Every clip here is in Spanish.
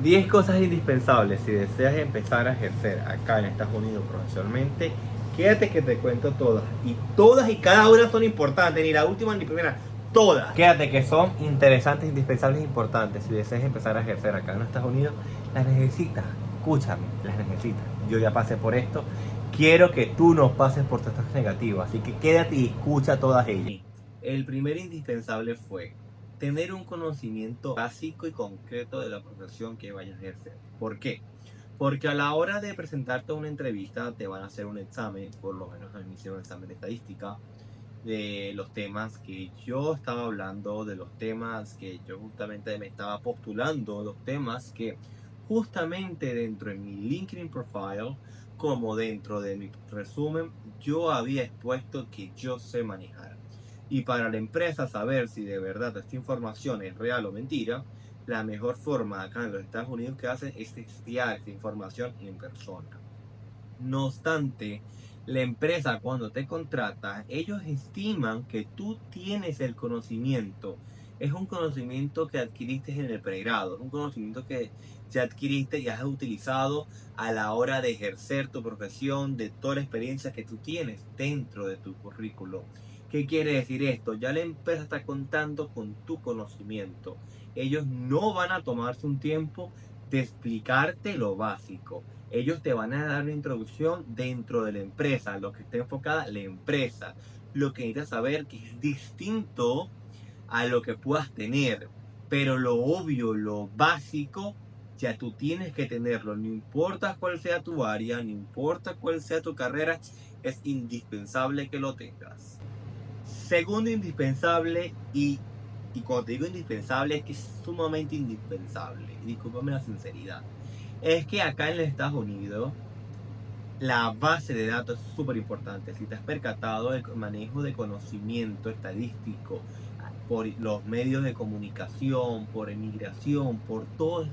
10 cosas indispensables si deseas empezar a ejercer acá en Estados Unidos profesionalmente. Quédate que te cuento todas. Y todas y cada una son importantes, ni la última ni la primera. Todas. Quédate que son interesantes, indispensables e importantes. Si deseas empezar a ejercer acá en Estados Unidos, las necesitas. Escúchame, las necesitas. Yo ya pasé por esto. Quiero que tú no pases por estas negativas. Así que quédate y escucha todas ellas. El primer indispensable fue tener un conocimiento básico y concreto de la profesión que vayas a ejercer. ¿Por qué? Porque a la hora de presentarte a una entrevista te van a hacer un examen, por lo menos a mí me hicieron un examen de estadística, de los temas que yo estaba hablando, de los temas que yo justamente me estaba postulando, los temas que justamente dentro de mi LinkedIn profile, como dentro de mi resumen, yo había expuesto que yo sé manejar. Y para la empresa saber si de verdad esta información es real o mentira, la mejor forma acá en los Estados Unidos que hacen es testear esta información en persona. No obstante, la empresa cuando te contrata, ellos estiman que tú tienes el conocimiento. Es un conocimiento que adquiriste en el pregrado, es un conocimiento que ya adquiriste y has utilizado a la hora de ejercer tu profesión, de toda la experiencia que tú tienes dentro de tu currículo. ¿Qué quiere decir esto? Ya la empresa está contando con tu conocimiento. Ellos no van a tomarse un tiempo de explicarte lo básico. Ellos te van a dar una introducción dentro de la empresa, lo que está enfocada la empresa, lo que necesitas saber que es distinto a lo que puedas tener, pero lo obvio, lo básico, ya tú tienes que tenerlo, no importa cuál sea tu área, no importa cuál sea tu carrera, es indispensable que lo tengas. Segundo indispensable, y cuando te digo indispensable es que es sumamente indispensable, discúlpame la sinceridad, es que acá en los Estados Unidos la base de datos es súper importante. Si te has percatado del manejo de conocimiento estadístico por los medios de comunicación, por emigración, por todo,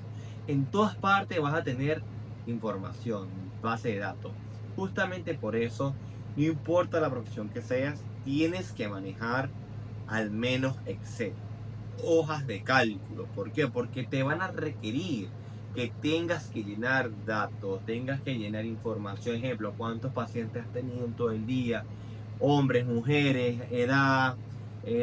en todas partes vas a tener información, base de datos. Justamente por eso, no importa la profesión que seas, tienes que manejar al menos Excel, hojas de cálculo. ¿Por qué? Porque te van a requerir que tengas que llenar datos, tengas que llenar información, ejemplo, cuántos pacientes has tenido en todo el día, hombres, mujeres, edad,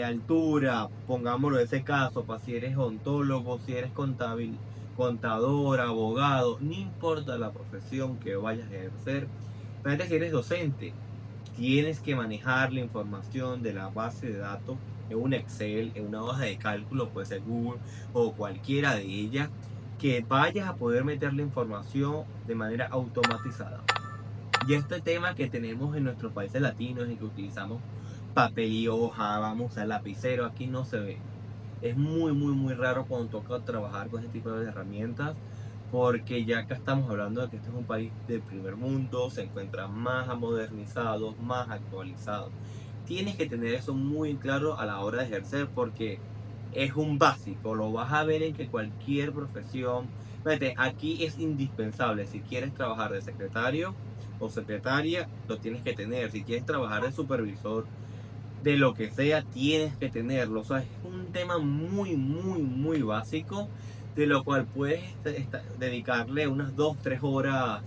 altura, pongámoslo en ese caso, para si eres odontólogo, si eres contador, abogado, no importa la profesión que vayas a ejercer, fíjate si eres docente, tienes que manejar la información de la base de datos en un Excel, en una hoja de cálculo, puede ser Google o cualquiera de ellas, que vayas a poder meter la información de manera automatizada. Y este tema que tenemos en nuestros países latinos, en que utilizamos papel y hoja, vamos a usar lapicero, aquí no se ve. Es muy raro cuando toca trabajar con este tipo de herramientas, porque ya que estamos hablando de que este es un país del primer mundo, se encuentra más modernizado, más actualizado. Tienes que tener eso muy claro a la hora de ejercer, porque es un básico, lo vas a ver en que cualquier profesión, fíjate, aquí es indispensable. Si quieres trabajar de secretario o secretaria, lo tienes que tener. Si quieres trabajar de supervisor, de lo que sea, tienes que tenerlo. O sea, es un tema muy básico, de lo cual puedes dedicarle unas 2 3 horas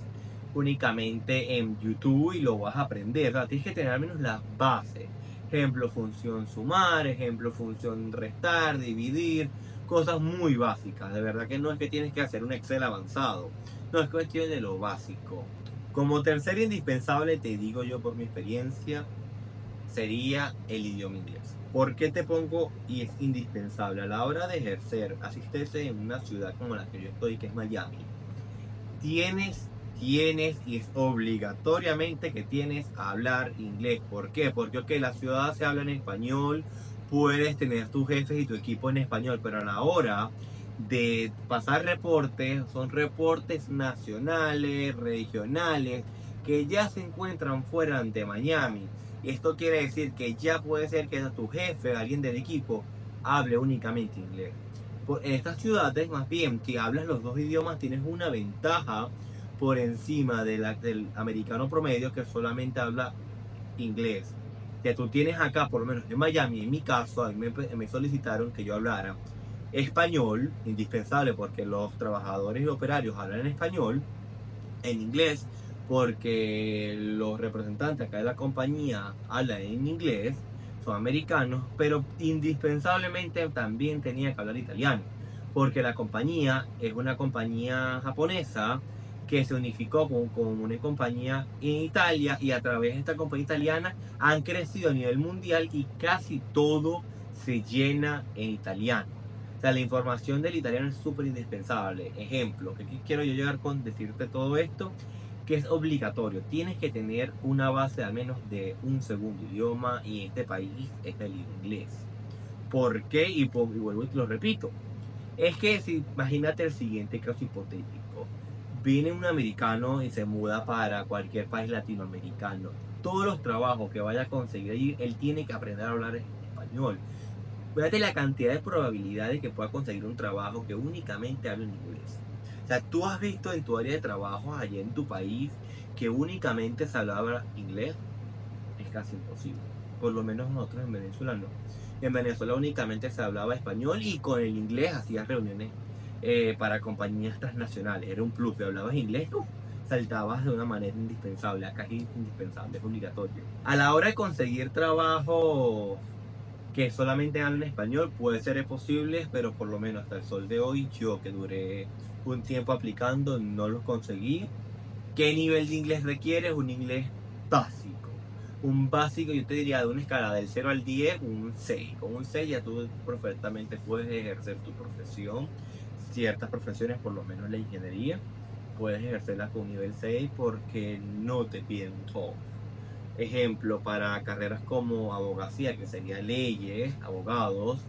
únicamente en YouTube y lo vas a aprender. O sea, tienes que tener al menos las bases. Ejemplo, función sumar, ejemplo, función restar, dividir, cosas muy básicas. De verdad que no es que tienes que hacer un Excel avanzado, no, es cuestión de lo básico. Como tercer indispensable, te digo yo por mi experiencia, sería el idioma inglés. ¿Por qué te pongo y es indispensable? A la hora de ejercer, así estés en una ciudad como la que yo estoy, que es Miami, tienes y es obligatoriamente que tienes a hablar inglés. ¿Por qué? Porque ok, la ciudad se habla en español, puedes tener tus jefes y tu equipo en español, pero a la hora de pasar reportes, son reportes nacionales, regionales, que ya se encuentran fuera de Miami. Esto quiere decir que ya puede ser que tu jefe, alguien del equipo, hable únicamente inglés. En estas ciudades, más bien, si hablas los dos idiomas, tienes una ventaja por encima del americano promedio que solamente habla inglés. Que tú tienes acá, por lo menos en Miami, en mi caso, a mí me solicitaron que yo hablara español, indispensable porque los trabajadores y operarios hablan en español, en inglés, porque los representantes acá de la compañía hablan en inglés, son americanos, pero indispensablemente también tenía que hablar italiano, porque la compañía es una compañía japonesa que se unificó con una compañía en Italia, y a través de esta compañía italiana han crecido a nivel mundial y casi todo se llena en italiano. O sea, la información del italiano es súper indispensable. Ejemplo, que quiero yo llegar con decirte todo esto, que es obligatorio. Tienes que tener una base al menos de un segundo idioma, y en este país es el inglés. ¿Por qué? Y vuelvo y te lo repito. Es que si imagínate el siguiente caso hipotético. Viene un americano y se muda para cualquier país latinoamericano. Todos los trabajos que vaya a conseguir allí, él tiene que aprender a hablar español. Fíjate la cantidad de probabilidades que pueda conseguir un trabajo que únicamente hable en inglés. O sea, tú has visto en tu área de trabajo allá en tu país que únicamente se hablaba inglés. Es casi imposible. Por lo menos nosotros en Venezuela no. En Venezuela únicamente se hablaba español, y con el inglés hacías reuniones para compañías transnacionales. Era un plus. Si hablabas inglés, saltabas de una manera indispensable. Acá es indispensable, es obligatorio. A la hora de conseguir trabajo que solamente hablan español, puede ser posible, pero por lo menos hasta el sol de hoy, yo que duré un tiempo aplicando, no los conseguí. ¿Qué nivel de inglés requieres? Un inglés básico. Un básico, yo te diría, de una escala del 0 al 10, un 6. Con un 6 ya tú perfectamente puedes ejercer tu profesión. Ciertas profesiones, por lo menos la ingeniería, puedes ejercerlas con un nivel 6 porque no te piden un TOEFL. Ejemplo, para carreras como abogacía, que sería leyes, abogados,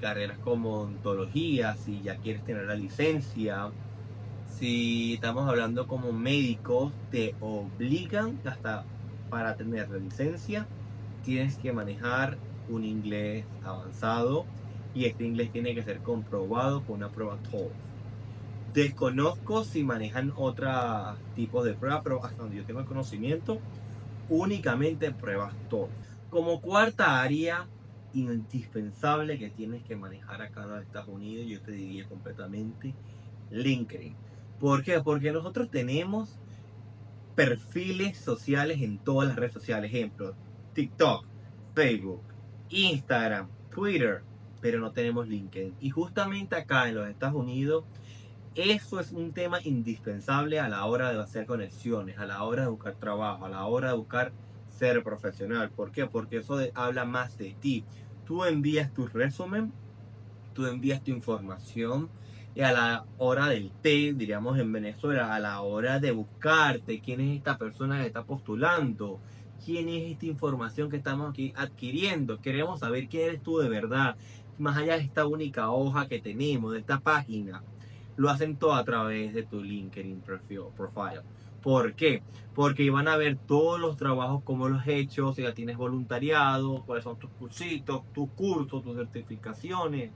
carreras como odontología, si ya quieres tener la licencia. Si estamos hablando como médicos, te obligan hasta para tener la licencia, tienes que manejar un inglés avanzado, y este inglés tiene que ser comprobado con una prueba TOEFL. Desconozco si manejan otros tipos de pruebas, pero hasta donde yo tengo el conocimiento, únicamente pruebas TOEFL. Como cuarta área indispensable que tienes que manejar acá en los Estados Unidos, yo te diría completamente LinkedIn. ¿Por qué? Porque nosotros tenemos perfiles sociales en todas las redes sociales. Ejemplo, TikTok, Facebook, Instagram, Twitter, pero no tenemos LinkedIn. Y justamente acá en los Estados Unidos, eso es un tema indispensable a la hora de hacer conexiones, a la hora de buscar trabajo, a la hora de buscar ser profesional. ¿Por qué? Porque eso habla más de ti. Tú envías tu resumen, tú envías tu información, y a la hora del té, diríamos en Venezuela, a la hora de buscarte quién es esta persona que está postulando, quién es esta información que estamos aquí adquiriendo, queremos saber quién eres tú de verdad, más allá de esta única hoja que tenemos, de esta página. Lo hacen todo a través de tu LinkedIn profile. ¿Por qué? Porque van a ver todos los trabajos, cómo los has hecho, si ya tienes voluntariado, cuáles son tus cursitos, tus cursos, tus certificaciones,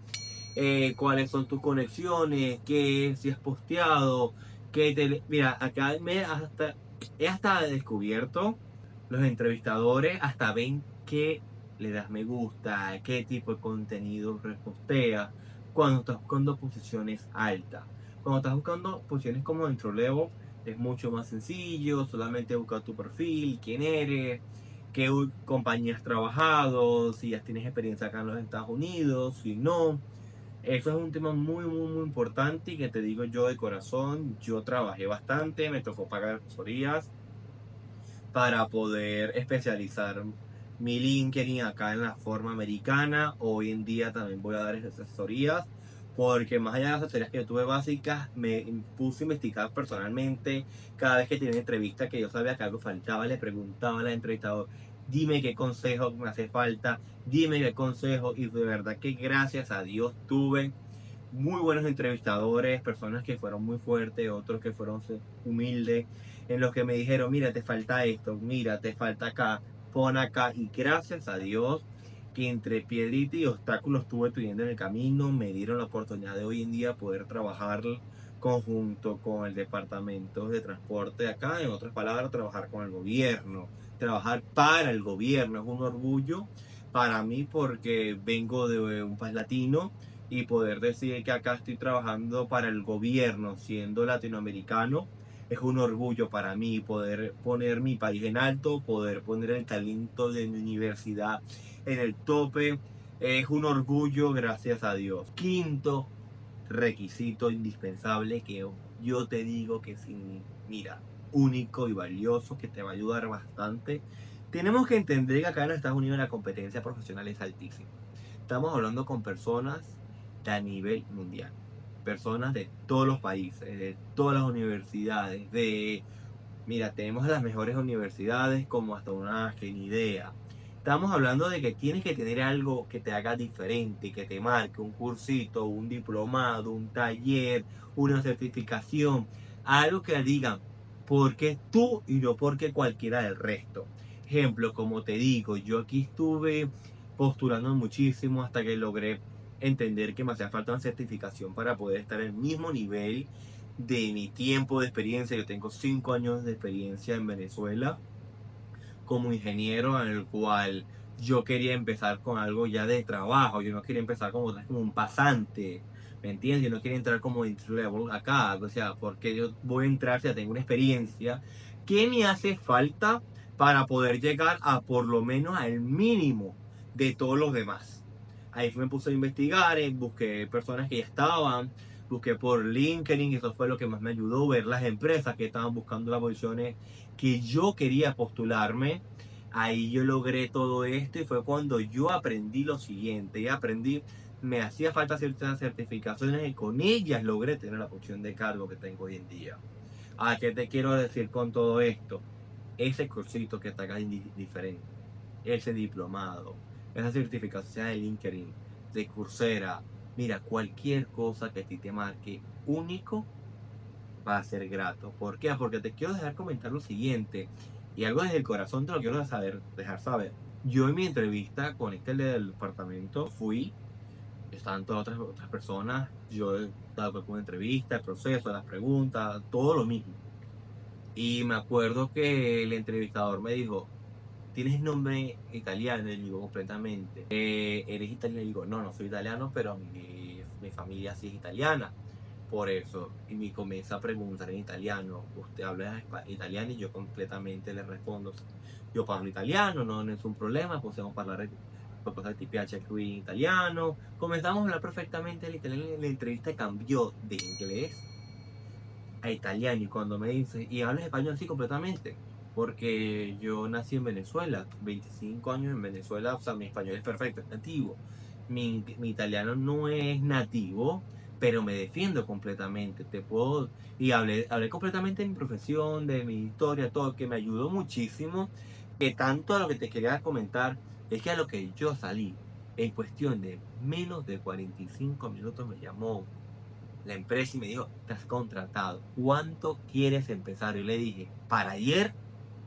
cuáles son tus conexiones, qué si has posteado, mira, acá he hasta descubierto, los entrevistadores hasta ven que le das me gusta, qué tipo de contenido reposteas cuando estás buscando posiciones altas. Cuando estás buscando posiciones como entry level, es mucho más sencillo, solamente buscar tu perfil, quién eres, qué compañía has trabajado, si ya tienes experiencia acá en los Estados Unidos, si no. Eso es un tema muy, muy, muy importante, y que te digo yo de corazón, yo trabajé bastante, me tocó pagar asesorías para poder especializar mi LinkedIn acá en la forma americana. Hoy en día también voy a dar esas asesorías, porque más allá de las asesorías que yo tuve básicas, me puse a investigar personalmente. Cada vez que tenía una entrevista que yo sabía que algo faltaba, le preguntaba al entrevistador, dime qué consejo me hace falta, dime qué consejo, y de verdad que gracias a Dios tuve muy buenos entrevistadores, personas que fueron muy fuertes, otros que fueron humildes, en los que me dijeron, mira, te falta esto, mira, te falta acá, pon acá. Y gracias a Dios que entre piedrita y obstáculos estuve teniendo en el camino, me dieron la oportunidad de hoy en día poder trabajar conjunto con el departamento de transporte de acá. En otras palabras, trabajar con el gobierno, trabajar para el gobierno. Es un orgullo para mí porque vengo de un país latino y poder decir que acá estoy trabajando para el gobierno siendo latinoamericano. Es un orgullo para mí poder poner mi país en alto, poder poner el talento de mi universidad en el tope. Es un orgullo, gracias a Dios. Quinto requisito indispensable que yo te digo que sin, mira, único y valioso, que te va a ayudar bastante. Tenemos que entender que acá en Estados Unidos la competencia profesional es altísima. Estamos hablando con personas de a nivel mundial, personas de todos los países, de todas las universidades, mira, tenemos las mejores universidades como hasta una que ni idea. Estamos hablando de que tienes que tener algo que te haga diferente, que te marque un cursito, un diplomado, un taller, una certificación, algo que digan, porque tú y no porque cualquiera del resto. Ejemplo, como te digo, yo aquí estuve postulando muchísimo hasta que logré entender que me hacía falta una certificación para poder estar en el mismo nivel de mi tiempo de experiencia. Yo tengo 5 años de experiencia en Venezuela como ingeniero, en el cual yo quería empezar con algo ya de trabajo. Yo no quería empezar como un pasante, ¿me entiendes? Yo no quería entrar como entry level acá, o sea, porque yo voy a entrar si ya tengo una experiencia que me hace falta para poder llegar a por lo menos al mínimo de todos los demás. Ahí me puse a investigar, busqué personas que ya estaban, busqué por LinkedIn, eso fue lo que más me ayudó, ver las empresas que estaban buscando las posiciones que yo quería postularme. Ahí yo logré todo esto y fue cuando yo aprendí lo siguiente. Y aprendí, me hacía falta ciertas certificaciones y con ellas logré tener la posición de cargo que tengo hoy en día. ¿A qué te quiero decir con todo esto? Ese cursito que te haga diferente, ese diplomado, esa certificación sea de LinkedIn, de Coursera, mira, cualquier cosa que a ti te marque único va a ser grato. ¿Por qué? Porque te quiero dejar comentar lo siguiente, y algo desde el corazón te lo quiero dejar saber. Yo en mi entrevista con este del departamento fui, estaban todas otras personas, yo he dado una entrevista, el proceso, las preguntas, todo lo mismo. Y me acuerdo que el entrevistador me dijo, ¿tienes nombre italiano? Le digo, completamente. ¿Eres italiano? Le digo, no, no soy italiano, pero mi familia sí es italiana. Por eso, y me comienza a preguntar en italiano, ¿usted habla italiano? Y yo completamente le respondo, yo parlo italiano, no es un problema, possiamo parlare qualcosa che ti piace qui in italiano. Comenzamos a hablar perfectamente el italiano, la entrevista cambió de inglés a italiano, y cuando me dice, ¿y hablas español? Sí, completamente, porque yo nací en Venezuela, 25 años en Venezuela, o sea, mi español es perfecto, es nativo. Mi italiano no es nativo, pero me defiendo completamente, te puedo, y hablé completamente de mi profesión, de mi historia, todo, que me ayudó muchísimo, que tanto a lo que te quería comentar, es que a lo que yo salí, en cuestión de menos de 45 minutos me llamó la empresa y me dijo, estás contratado, ¿cuánto quieres empezar? Y le dije, para ayer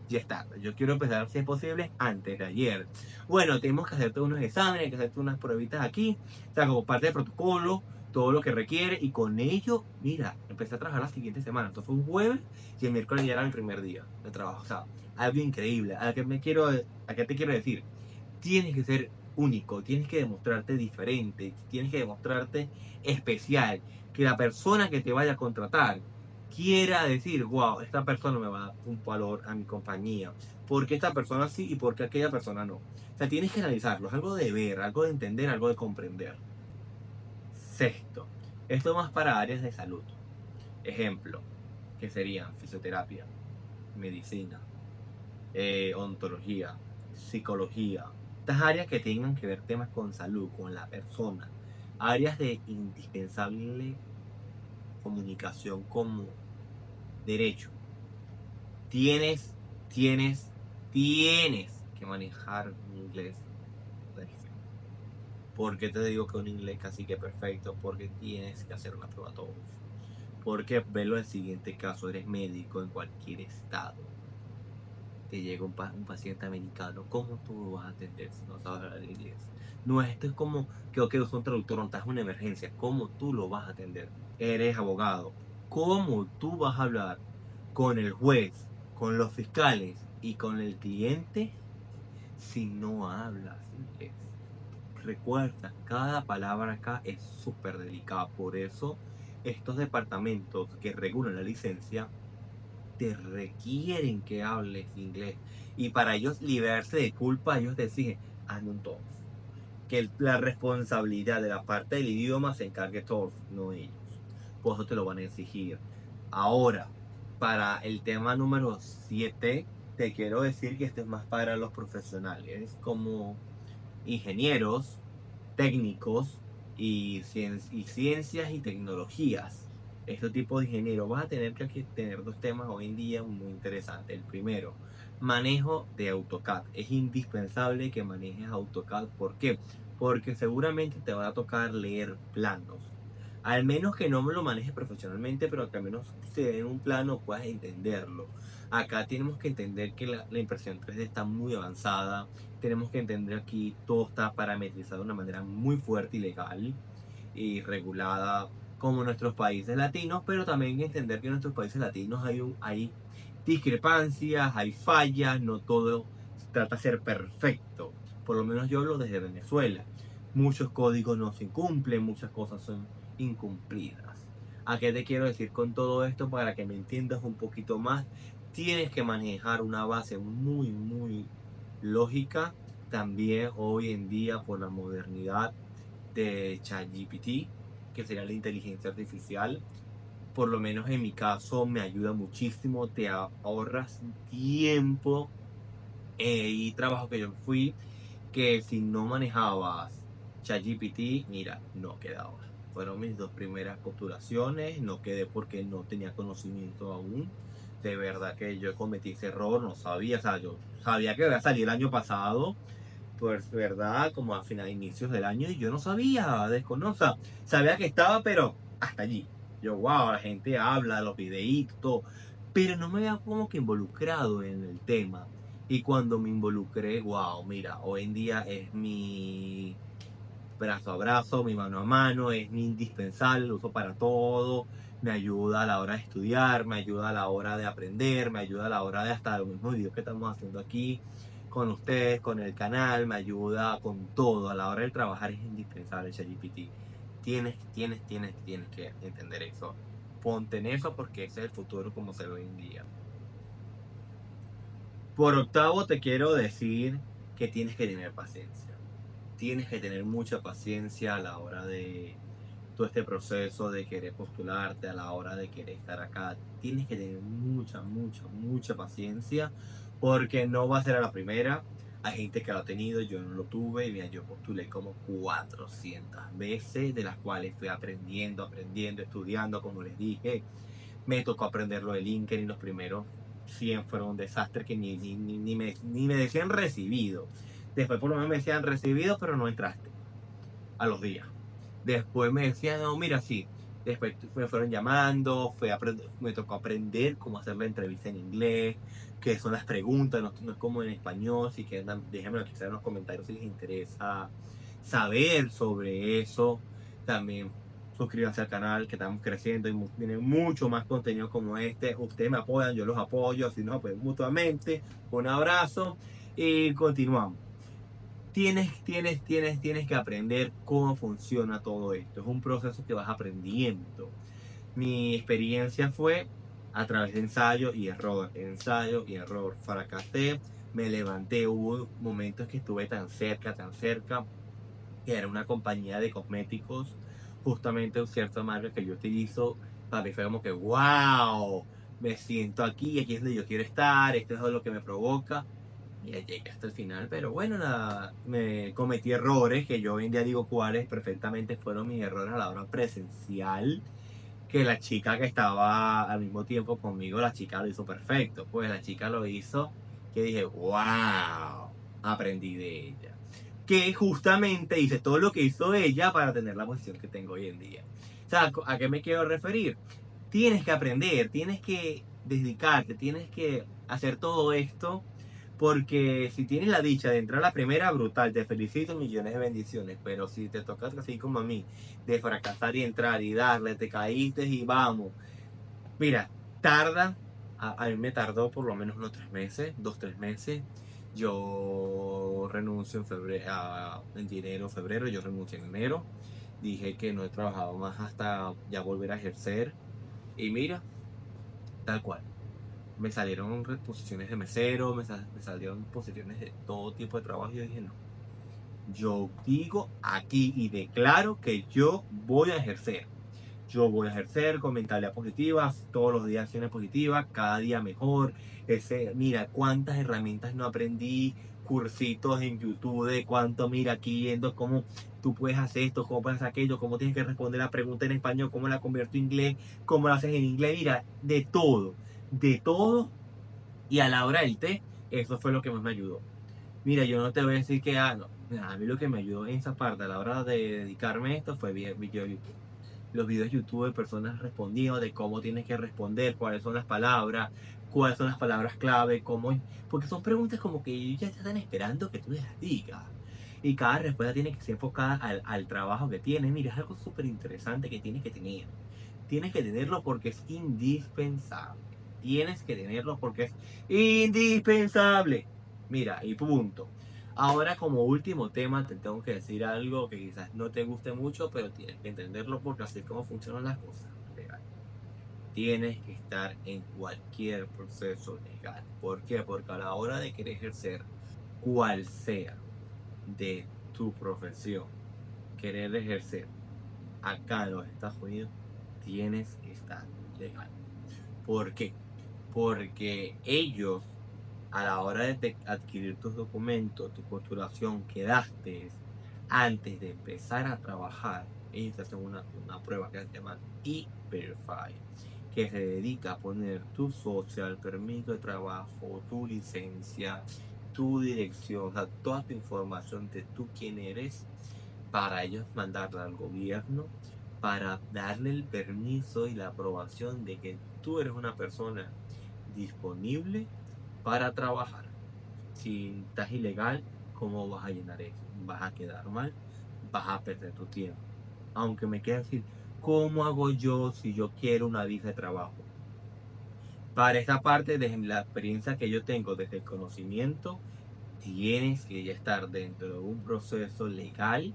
ya está, yo quiero empezar si es posible antes de ayer. Bueno, tenemos que hacerte unos exámenes, hay que hacerte unas pruebitas aquí, o sea, como parte del protocolo, todo lo que requiere, y con ello, mira, empecé a trabajar la siguiente semana. Esto fue un jueves y el miércoles ya era mi primer día de trabajo, o sea, algo increíble. ¿A qué te quiero decir? Tienes que ser único, tienes que demostrarte diferente, tienes que demostrarte especial, que la persona que te vaya a contratar quiera decir, wow, esta persona me va a dar un valor a mi compañía, porque esta persona sí y porque aquella persona no. O sea, tienes que analizarlo, es algo de ver, algo de entender, algo de comprender. Sexto, esto más para áreas de salud. Ejemplo, que serían fisioterapia, medicina, ontología, psicología. Estas áreas que tengan que ver temas con salud, con la persona. Áreas de indispensable comunicación como derecho. Tienes, tienes, tienes que manejar un inglés perfecto. ¿Por qué te digo que un inglés casi que perfecto? Porque tienes que hacer una prueba TOEFL. Porque velo el siguiente caso, eres médico en cualquier estado, te llega un paciente americano, ¿cómo tú lo vas a atender si no sabes hablar inglés? No, esto es como que, ok, usa un traductor, no estás en una emergencia, ¿cómo tú lo vas a atender? Eres abogado, ¿cómo tú vas a hablar con el juez, con los fiscales y con el cliente si no hablas inglés? recuerda, cada palabra acá es súper delicada. Por eso estos departamentos que regulan la licencia te requieren que hables inglés. Y para ellos liberarse de culpa, ellos te exigen, hazme un TOEFL. Que la responsabilidad de la parte del idioma se encargue TOEFL, no ellos. Por eso te lo van a exigir. Ahora, para el tema número 7, te quiero decir que esto es más para los profesionales, como ingenieros, técnicos y ciencias y tecnologías. Este tipo de ingeniero vas a tener que tener dos temas hoy en día muy interesantes. El primero, manejo de AutoCAD. Es indispensable que manejes AutoCAD. ¿Por qué? Porque seguramente te va a tocar leer planos. Al menos que no me lo manejes profesionalmente, pero que al menos te den un plano puedas entenderlo. Acá tenemos que entender que la impresión 3D está muy avanzada. Tenemos que entender aquí todo está parametrizado de una manera muy fuerte y legal y regulada como nuestros países latinos, pero también entender que en nuestros países latinos hay discrepancias, hay fallas, no todo trata de ser perfecto. Por lo menos yo hablo desde Venezuela. Muchos códigos no se cumplen, muchas cosas son incumplidas. ¿A qué te quiero decir con todo esto? Para que me entiendas un poquito más, tienes que manejar una base muy lógica. También hoy en día, por la modernidad de ChatGPT, que sería la inteligencia artificial, por lo menos en mi caso me ayuda muchísimo, te ahorras tiempo y trabajo que yo fui, que si no manejabas ChatGPT, mira, no quedaba. Fueron mis dos primeras postulaciones, no quedé porque no tenía conocimiento aún. De verdad que yo cometí ese error, no sabía, o sea, yo sabía que iba a salir el año pasado, pues verdad, como a inicios del año, y yo no sabía, desconozco, sabía que estaba, pero hasta allí. Yo, wow, la gente habla, los videitos, pero no me había como que involucrado en el tema. Y cuando me involucré, wow, mira, hoy en día es mi brazo a brazo, mi mano a mano, es mi indispensable, lo uso para todo, me ayuda a la hora de estudiar, me ayuda a la hora de aprender, me ayuda a la hora de hasta los mismos videos que estamos haciendo aquí con ustedes, con el canal, me ayuda con todo, a la hora de trabajar es indispensable ChatGPT. Tienes que entender eso. Ponte en eso porque ese es el futuro como se ve hoy en día. Por octavo te quiero decir que tienes que tener paciencia. Tienes que tener mucha paciencia a la hora de todo este proceso de querer postularte, a la hora de querer estar acá. Tienes que tener mucha paciencia porque no va a ser a la primera. Hay gente que lo ha tenido, yo no lo tuve. Y mira, yo postulé como 400 veces, de las cuales fui aprendiendo, estudiando, como les dije. Me tocó aprender lo de LinkedIn, los primeros 100 fueron un desastre que ni me decían recibido. Después por lo menos me decían recibido, pero no entraste a los días. Después me decían, no, mira, sí. Después me fueron llamando, me tocó aprender cómo hacer la entrevista en inglés, qué son las preguntas, no es como en español. Si quieren, déjenmelo quizás en los comentarios si les interesa saber sobre eso. También suscríbanse al canal, que estamos creciendo y tienen mucho más contenido como este. Ustedes me apoyan, yo los apoyo, así nos apoyamos mutuamente. Un abrazo y continuamos. Tienes que aprender cómo funciona todo esto. Es un proceso que vas aprendiendo. Mi experiencia fue a través de ensayo y error. Fracasé, me levanté. Hubo momentos que estuve tan cerca, que era una compañía de cosméticos, justamente un cierto marca que yo utilizo. Para mí fue como que, wow, me siento aquí es donde yo quiero estar, esto es lo que me provoca. Y llegué hasta el final, pero bueno, nada, me cometí errores que yo hoy en día digo cuáles perfectamente fueron mis errores a la hora presencial, que la chica que estaba al mismo tiempo conmigo, la chica lo hizo perfecto, pues la chica lo hizo, que dije, wow, aprendí de ella. Que justamente hice todo lo que hizo ella para tener la posición que tengo hoy en día. O sea, ¿a qué me quiero referir? Tienes que aprender, tienes que dedicarte, tienes que hacer todo esto porque si tienes la dicha de entrar a la primera, brutal, te felicito, millones de bendiciones. Pero si te tocas así como a mí, de fracasar y entrar y darle, te caíste y vamos. Mira, tarda, a mí me tardó por lo menos unos 3 meses, 2, 3 meses. Yo renuncio en febrero, en enero, febrero, yo renuncio en enero. Dije que no he trabajado más hasta ya volver a ejercer. Y mira, tal cual. Me salieron posiciones de mesero, me salieron posiciones de todo tipo de trabajo. Y yo dije, no, yo digo aquí y declaro que yo voy a ejercer. Yo voy a ejercer con mentalidad positiva, todos los días acciones positivas, cada día mejor. Mira, cuántas herramientas no aprendí, cursitos en YouTube de cuánto, mira, aquí viendo cómo tú puedes hacer esto, cómo puedes hacer aquello, cómo tienes que responder la pregunta en español, cómo la convierto en inglés, cómo la haces en inglés, mira, de todo, de todo. Y a la hora del té, eso fue lo que más me ayudó. Mira, yo no te voy a decir que, no, a mí lo que me ayudó en esa parte a la hora de dedicarme a esto fue video YouTube. Los videos YouTube de personas respondiendo, de cómo tienes que responder, cuáles son las palabras clave, porque son preguntas como que ellos ya están esperando que tú les las digas. Y cada respuesta tiene que ser enfocada al trabajo que tienes. Mira, es algo súper interesante que tienes que tener. Tienes que tenerlo porque es indispensable. Tienes que tenerlo porque es indispensable. Mira, y punto. Ahora, como último tema, te tengo que decir algo que quizás no te guste mucho, pero tienes que entenderlo porque así es como funcionan las cosas. Legal. Tienes que estar en cualquier proceso legal. ¿Por qué? Porque a la hora de querer ejercer cual sea de tu profesión, querer ejercer acá en los Estados Unidos, tienes que estar legal. ¿Por qué? Porque ellos, a la hora de adquirir tus documentos, tu postulación que daste antes de empezar a trabajar, ellos hacen una prueba que se llama E-Verify, que se dedica a poner tu social, permiso de trabajo, tu licencia, tu dirección, o sea, toda tu información de tú quién eres, para ellos mandarla al gobierno, para darle el permiso y la aprobación de que tú eres una persona disponible para trabajar. Si estás ilegal, ¿cómo vas a llenar eso? Vas a quedar mal, vas a perder tu tiempo. Aunque me quede decir, ¿cómo hago yo si yo quiero una visa de trabajo? Para esta parte, de la experiencia que yo tengo desde el conocimiento, tienes que ya estar dentro de un proceso legal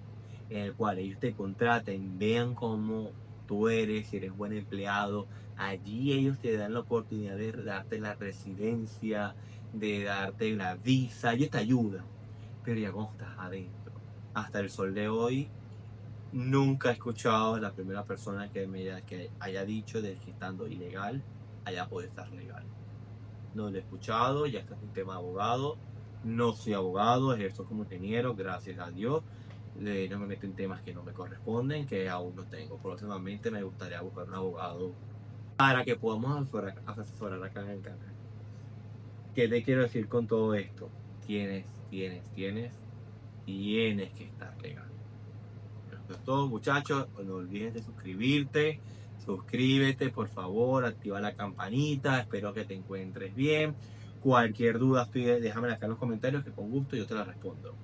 en el cual ellos te contraten, vean cómo tú eres, si eres buen empleado. Allí ellos te dan la oportunidad de darte la residencia, de darte la visa, ellos te ayudan. Pero ya cuando estás adentro, hasta el sol de hoy, nunca he escuchado a la primera persona que haya dicho de que estando ilegal, allá puede estar legal. No lo he escuchado, ya está es un tema de abogado. No soy abogado, ejerzo como ingeniero, gracias a Dios. No me meto en temas que no me corresponden, que aún no tengo. Próximamente me gustaría buscar un abogado para que podamos asesorar acá en el canal. ¿Qué te quiero decir con todo esto? Tienes que estar legal. Eso es todo, muchachos. No olvides de suscribirte. Suscríbete, por favor. Activa la campanita. Espero que te encuentres bien. Cualquier duda, déjamela acá en los comentarios que con gusto yo te la respondo.